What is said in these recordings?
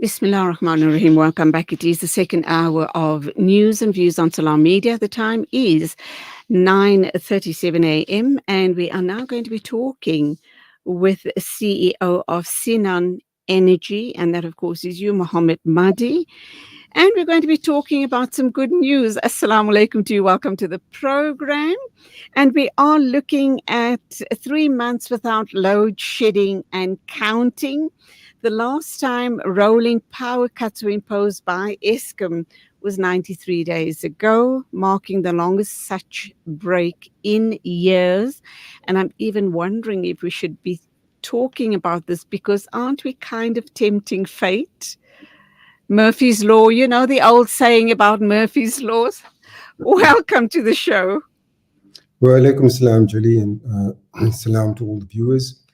Bismillah ar-Rahman ar-Rahim. Welcome back. It is the second hour of news and views on Salam Media. The time is 9:37 a.m. and we are now going to be talking with CEO of Sinan Energy, and that of course is you, Mohammed Mahdi. And we're going to be talking about some good news. Assalamu alaikum to you. Welcome to the program. And we are looking at 3 months without load shedding and counting. The last time rolling power cuts were imposed by Eskom was 93 days ago, marking the longest such break in years. And I'm even wondering if we should be talking about this because aren't we kind of tempting fate? Murphy's Law, you know, the old saying about Murphy's Laws. Welcome to the show. Wa alaikum salam, Julie, and salam to all the viewers.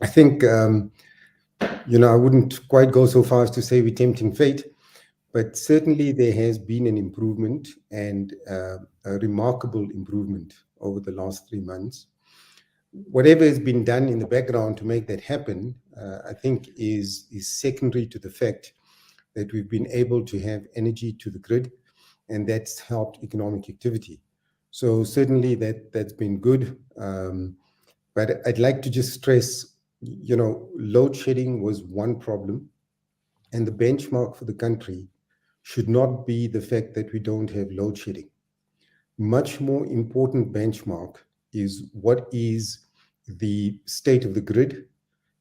I think, I wouldn't quite go so far as to say we're tempting fate, but certainly there has been an improvement and a remarkable improvement over the last 3 months. Whatever has been done in the background to make that happen, I think is secondary to the fact that we've been able to have energy to the grid, and that's helped economic activity. So certainly that's been good. But I'd like to just stress, load shedding was one problem, and the benchmark for the country should not be the fact that we don't have load shedding. Much more important benchmark is what is the state of the grid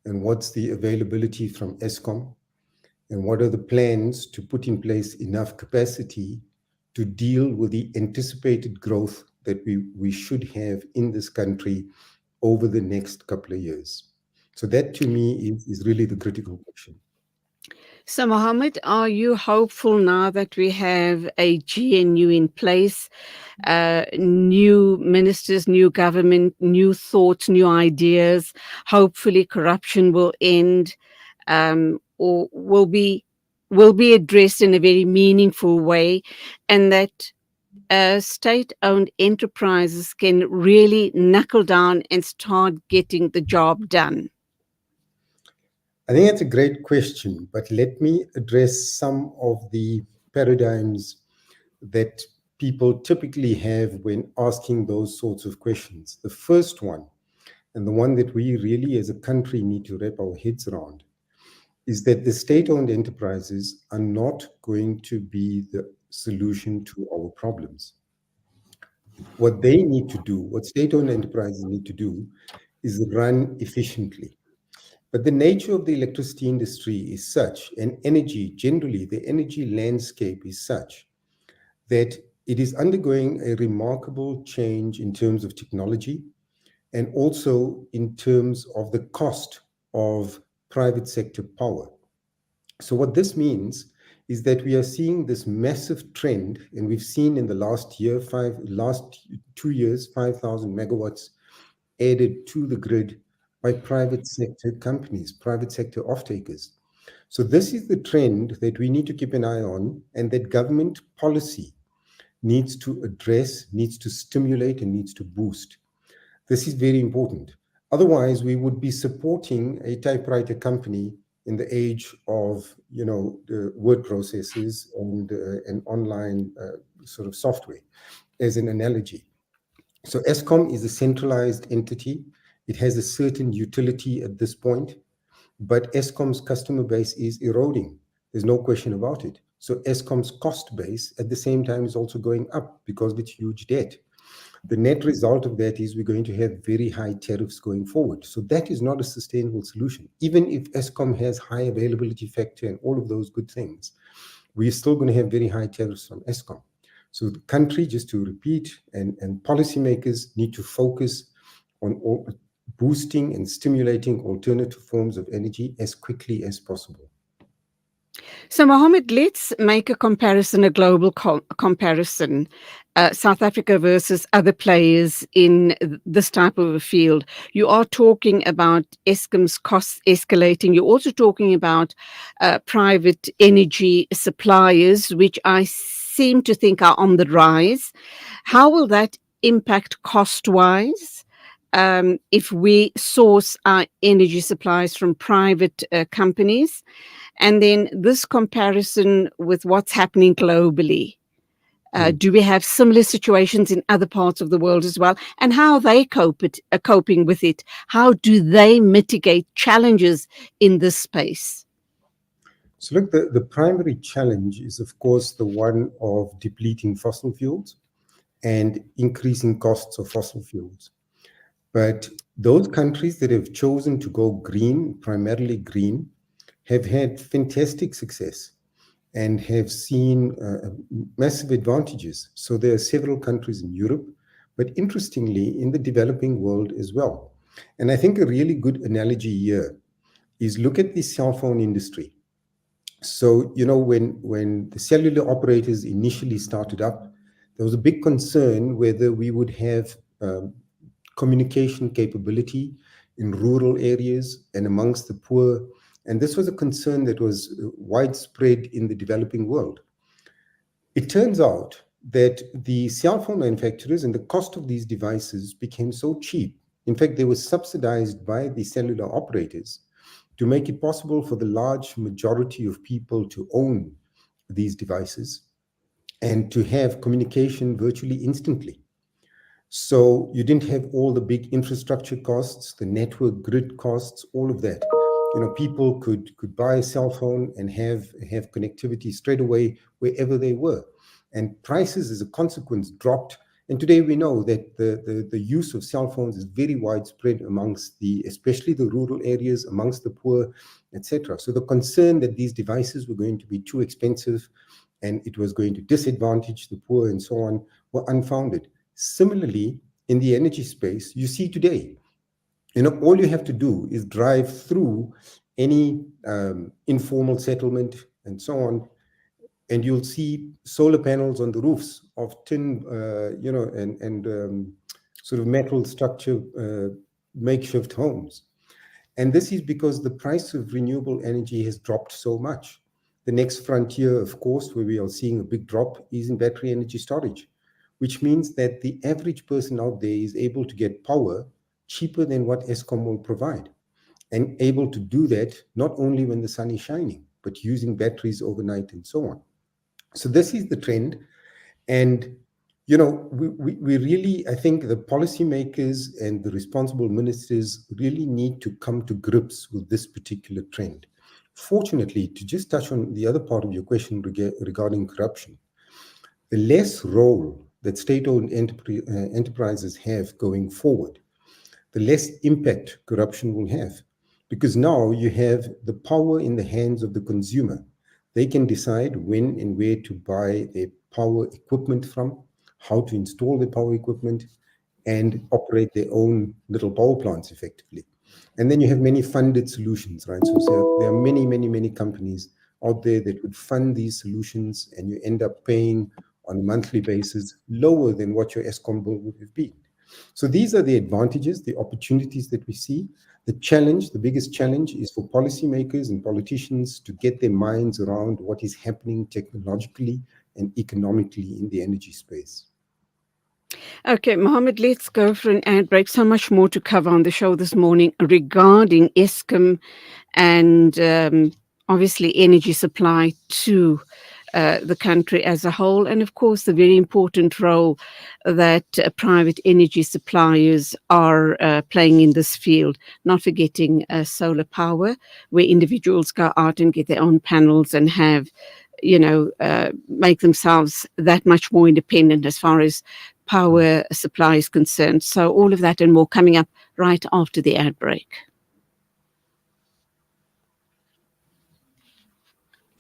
and what's the availability from Eskom, and what are the plans to put in place enough capacity to deal with the anticipated growth that we should have in this country over the next couple of years. So that to me is really the critical question. So, Mohammed, are you hopeful now that we have a GNU in place, new ministers, new government, new thoughts, new ideas? Hopefully, corruption will end, or will be addressed in a very meaningful way, and that state-owned enterprises can really knuckle down and start getting the job done? I think that's a great question, but let me address some of the paradigms that people typically have when asking those sorts of questions. The first one, and the one that we really as a country need to wrap our heads around, is that the state-owned enterprises are not going to be the solution to our problems. What they need to do, what state-owned enterprises need to do, is run efficiently. But the nature of the electricity industry is such, and energy, generally, the energy landscape is such, that it is undergoing a remarkable change in terms of technology and also in terms of the cost of private sector power. So what this means is that we are seeing this massive trend, and we've seen in the last 2 years, 5,000 megawatts added to the grid by private sector companies, private sector off-takers. So this is the trend that we need to keep an eye on, and that government policy needs to address, needs to stimulate, and needs to boost. This is very important. Otherwise, we would be supporting a typewriter company in the age of, the word processors and online sort of software, as an analogy. So Eskom is a centralized entity. It has a certain utility at this point, but Eskom's customer base is eroding. There's no question about it. So Eskom's cost base at the same time is also going up because of its huge debt. The net result of that is we're going to have very high tariffs going forward. So that is not a sustainable solution. Even if Eskom has high availability factor and all of those good things, we're still going to have very high tariffs from Eskom. So the country, just to repeat, and policymakers need to focus on boosting and stimulating alternative forms of energy as quickly as possible. So, Mohammed, let's make a comparison, a global comparison. South Africa versus other players in this type of a field. You are talking about Eskom's costs escalating. You're also talking about private energy suppliers, which I seem to think are on the rise. How will that impact cost-wise? if we source our energy supplies from private companies, and then this comparison with what's happening globally. Do we have similar situations in other parts of the world as well? And how are they coping with it? How do they mitigate challenges in this space? So look, the primary challenge is, of course, the one of depleting fossil fuels and increasing costs of fossil fuels. But those countries that have chosen to go green, primarily green, have had fantastic success and have seen massive advantages. So there are several countries in Europe, but interestingly, in the developing world as well. And I think a really good analogy here is look at the cell phone industry. So, when the cellular operators initially started up, there was a big concern whether we would have communication capability in rural areas and amongst the poor. And this was a concern that was widespread in the developing world. It turns out that the cell phone manufacturers and the cost of these devices became so cheap. In fact, they were subsidized by the cellular operators to make it possible for the large majority of people to own these devices and to have communication virtually instantly. So you didn't have all the big infrastructure costs, the network grid costs, all of that. People could buy a cell phone and have connectivity straight away wherever they were. And prices as a consequence dropped. And today we know that the use of cell phones is very widespread amongst especially the rural areas, amongst the poor, etc. So the concern that these devices were going to be too expensive and it was going to disadvantage the poor and so on were unfounded. Similarly, in the energy space, you see today, all you have to do is drive through any informal settlement and so on, and you'll see solar panels on the roofs of tin, and sort of metal structure makeshift homes. And this is because the price of renewable energy has dropped so much. The next frontier, of course, where we are seeing a big drop is in battery energy storage, which means that the average person out there is able to get power cheaper than what Eskom will provide, and able to do that not only when the sun is shining, but using batteries overnight and so on. So this is the trend. And we really, I think the policymakers and the responsible ministers really need to come to grips with this particular trend. Fortunately, to just touch on the other part of your question regarding corruption, the less role that state-owned enterprises have going forward, the less impact corruption will have. Because now you have the power in the hands of the consumer. They can decide when and where to buy their power equipment from, how to install the power equipment, and operate their own little power plants effectively. And then you have many funded solutions, right? So there are many, many, many companies out there that would fund these solutions, and you end up paying on a monthly basis lower than what your Eskom bill would have been. So these are the advantages, the opportunities that we see. The challenge, the biggest challenge, is for policymakers and politicians to get their minds around what is happening technologically and economically in the energy space. Okay, Mohammed, let's go for an ad break. So much more to cover on the show this morning regarding Eskom and obviously energy supply to the country as a whole, and of course the very important role that private energy suppliers are playing in this field, not forgetting solar power, where individuals go out and get their own panels and have, make themselves that much more independent as far as power supply is concerned. So all of that and more coming up right after the ad break.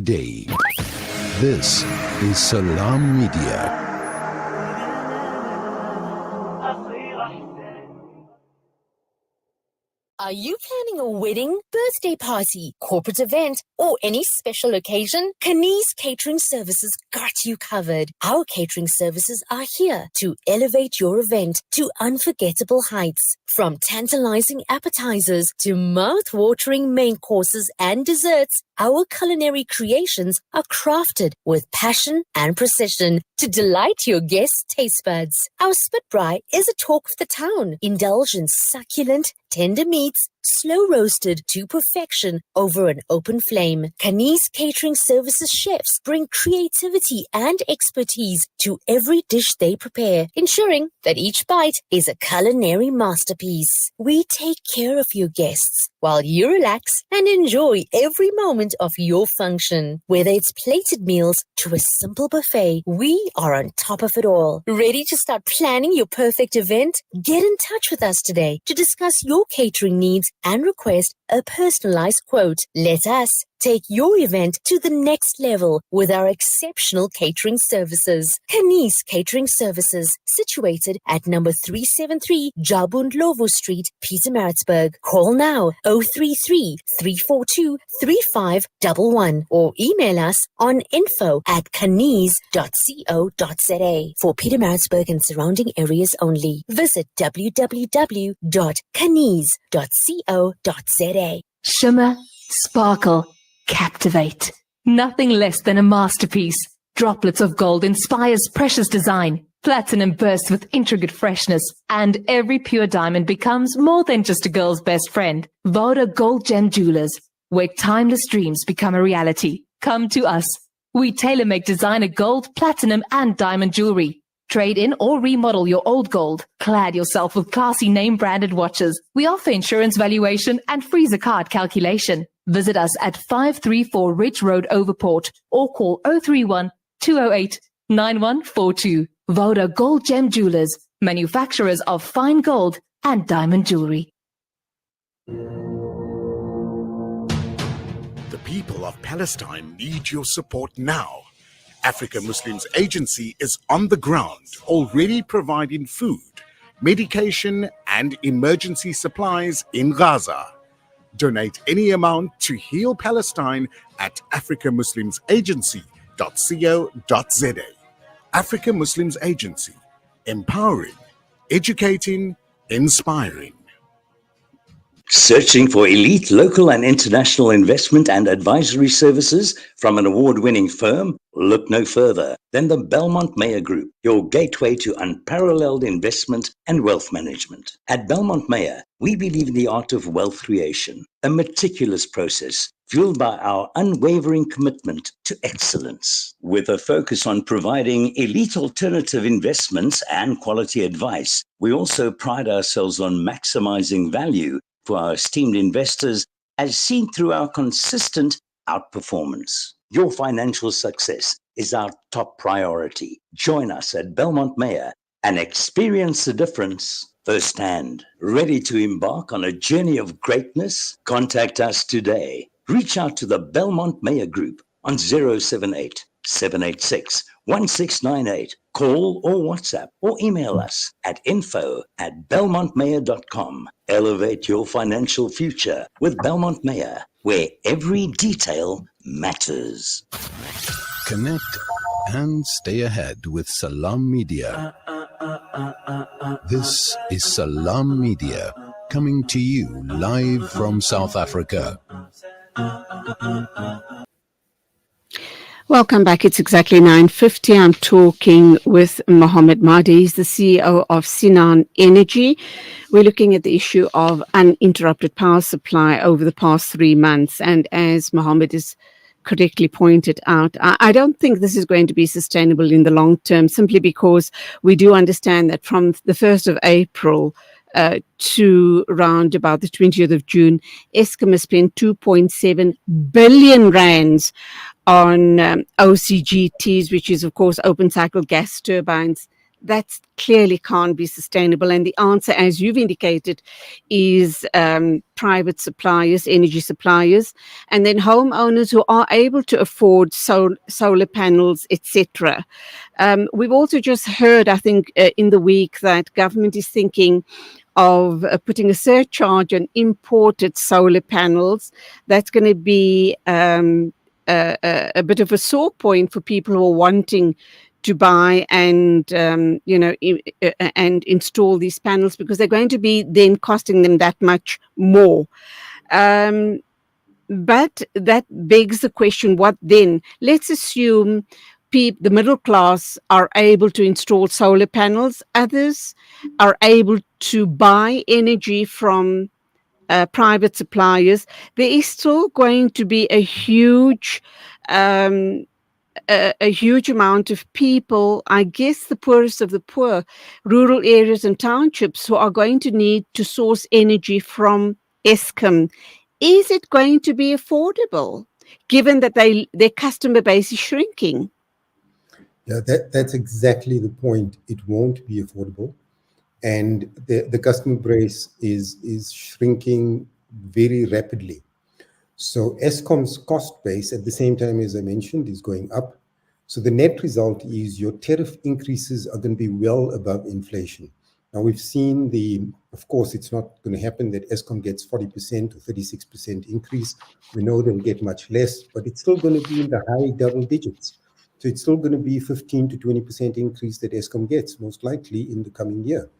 Day. This is Salam Media. Are you planning a wedding, birthday party, corporate event, or any special occasion? Kani's Catering Services got you covered. Our catering services are here to elevate your event to unforgettable heights. From tantalizing appetizers to mouth-watering main courses and desserts, our culinary creations are crafted with passion and precision to delight your guests' taste buds. Our spit braai is a talk of the town. Indulge in succulent, tender meats, slow roasted to perfection over an open flame. Kani's Catering Services chefs bring creativity and expertise to every dish they prepare, ensuring that each bite is a culinary masterpiece. We take care of your guests while you relax and enjoy every moment of your function. Whether it's plated meals to a simple buffet, we are on top of it all. Ready to start planning your perfect event? Get in touch with us today to discuss your catering needs and request a personalized quote. Let us take your event to the next level with our exceptional catering services. Kani's Catering Services, situated at number 373 Jabundlovo Street, Pietermaritzburg. Call now 033 342 3511 or email us on info@kanis.co.za. For Pietermaritzburg and surrounding areas only, visit www.kanis.co.za. Shimmer, sparkle, captivate. Nothing less than a masterpiece. Droplets of gold inspires precious design. Platinum bursts with intricate freshness, and every pure diamond becomes more than just a girl's best friend. Voda Gold Gem Jewelers, where timeless dreams become a reality. Come to us. We tailor-make designer gold, platinum, and diamond jewelry. Trade in or remodel your old gold. Clad yourself with classy name-branded watches. We offer insurance valuation and freezer card calculation. Visit us at 534 Ridge Road, Overport, or call 031 208 9142. Voda Gold Gem Jewelers, manufacturers of fine gold and diamond jewelry. The people of Palestine need your support now. Africa Muslims Agency is on the ground, already providing food, medication, and emergency supplies in Gaza. Donate any amount to Heal Palestine at africamuslimsagency.co.za. Africa Muslims Agency, empowering, educating, inspiring. Searching for elite local and international investment and advisory services from an award-winning firm? Look no further than the Belmont Mayer Group, your gateway to unparalleled investment and wealth management. At Belmont Mayer, we believe in the art of wealth creation, a meticulous process fueled by our unwavering commitment to excellence. With a focus on providing elite alternative investments and quality advice, we also pride ourselves on maximizing value for our esteemed investors, as seen through our consistent outperformance. Your financial success is our top priority. Join us at Belmont Mayer and experience the difference firsthand. Ready to embark on a journey of greatness? Contact us today. Reach out to the Belmont Mayer Group on 078 786 1698. Call or WhatsApp or email us at info@belmontmayer.com. Elevate your financial future with Belmont Mayer, where every detail matters. Connect and stay ahead with Salam Media. This is Salam Media, coming to you live from South Africa. Welcome back. It's exactly 9:50. I'm talking with Mohammed Mahdi. He's the CEO of Sinan Energy. We're looking at the issue of uninterrupted power supply over the past 3 months. And as Mohammed has correctly pointed out, I don't think this is going to be sustainable in the long term, simply because we do understand that from the 1st of April to around about the 20th of June, Eskom has spent 2.7 billion rands on OCGTs, which is, of course, open cycle gas turbines. That clearly can't be sustainable. And the answer, as you've indicated, is private suppliers, energy suppliers, and then homeowners who are able to afford solar panels, etc. We've also just heard, I think, in the week that government is thinking of putting a surcharge on imported solar panels. That's going to be a bit of a sore point for people who are wanting to buy and and install these panels, because they're going to be then costing them that much more. But that begs the question, what then? Let's assume the middle class are able to install solar panels. Others are able to buy energy from private suppliers. There is still going to be um, a huge amount of people, I guess the poorest of the poor, rural areas and townships, who are going to need to source energy from Eskom. Is it going to be affordable, given that their customer base is shrinking? Yeah, that's exactly the point. It won't be affordable. And the customer base is shrinking very rapidly. So Eskom's cost base at the same time, as I mentioned, is going up. So the net result is your tariff increases are going to be well above inflation. Now we've seen of course, it's not going to happen that Eskom gets 40% or 36% increase. We know they'll get much less, but it's still going to be in the high double digits. So it's still going to be 15 to 20% increase that Eskom gets, most likely in the coming year,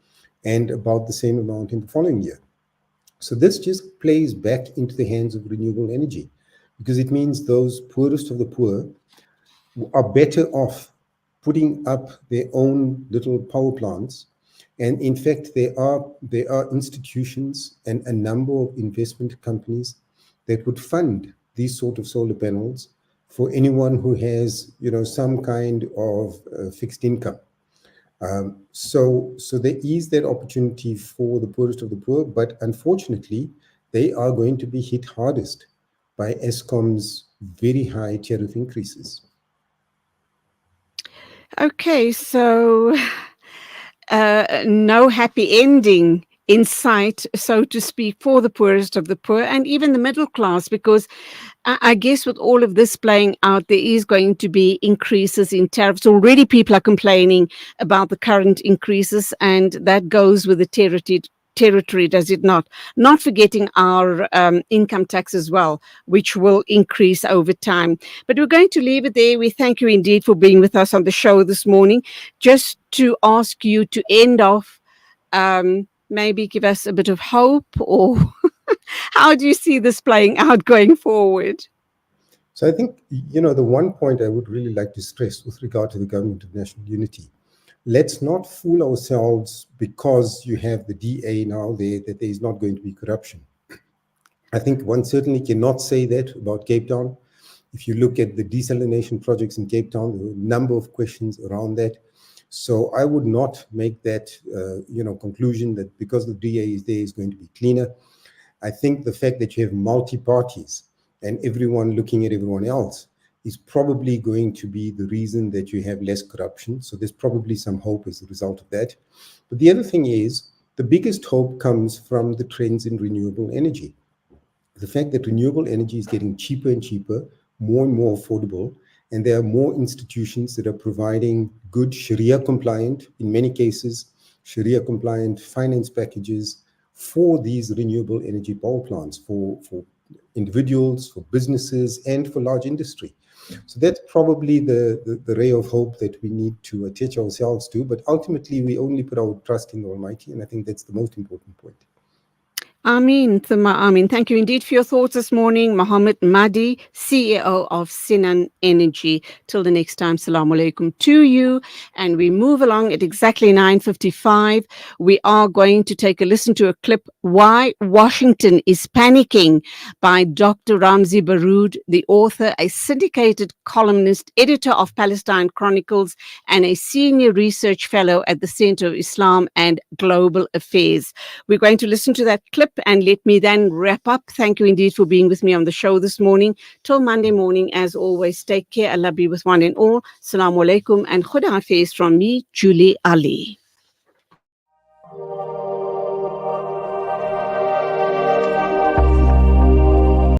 and about the same amount in the following year. So this just plays back into the hands of renewable energy, because it means those poorest of the poor are better off putting up their own little power plants. And in fact, there are institutions and a number of investment companies that would fund these sort of solar panels for anyone who has, some kind of fixed income. So there is that opportunity for the poorest of the poor, but unfortunately, they are going to be hit hardest by Eskom's very high tariff increases. Okay, so no happy ending in sight, so to speak, for the poorest of the poor and even the middle class, because I guess with all of this playing out, there is going to be increases in tariffs. Already people are complaining about the current increases, and that goes with the territory, does it not? Not forgetting our income tax as well, which will increase over time. But we're going to leave it there. We thank you indeed for being with us on the show this morning. Just to ask you to end off, maybe give us a bit of hope, or how do you see this playing out going forward? So I think, the one point I would really like to stress with regard to the Government of National Unity, let's not fool ourselves because you have the DA now there that there is not going to be corruption. I think one certainly cannot say that about Cape Town. If you look at the desalination projects in Cape Town, there are a number of questions around that. So I would not make that, conclusion that because the DA is there is going to be cleaner. I think the fact that you have multi-parties and everyone looking at everyone else is probably going to be the reason that you have less corruption. So there's probably some hope as a result of that. But the other thing is, the biggest hope comes from the trends in renewable energy. The fact that renewable energy is getting cheaper and cheaper, more and more affordable, and there are more institutions that are providing good Sharia compliant, in many cases, Sharia compliant finance packages for these renewable energy power plants, for individuals, for businesses, and for large industry. So that's probably the ray of hope that we need to attach ourselves to. But ultimately, we only put our trust in the Almighty, and I think that's the most important point. Amin, Thuma Amin. Thank you indeed for your thoughts this morning. Mohammed Mahdi, CEO of Sinan Energy. Till the next time, Assalamu alaikum to you. And we move along at exactly 9:55. We are going to take a listen to a clip, Why Washington is Panicking, by Dr. Ramzi Baroud, the author, a syndicated columnist, editor of Palestine Chronicles, and a senior research fellow at the Center of Islam and Global Affairs. We're going to listen to that clip, and let me then wrap up. Thank you indeed for being with me on the show this morning. Till Monday morning, as always, take care. Allah be with one and all. Assalamu alaikum and Khuda Hafiz from me, Julie Ali.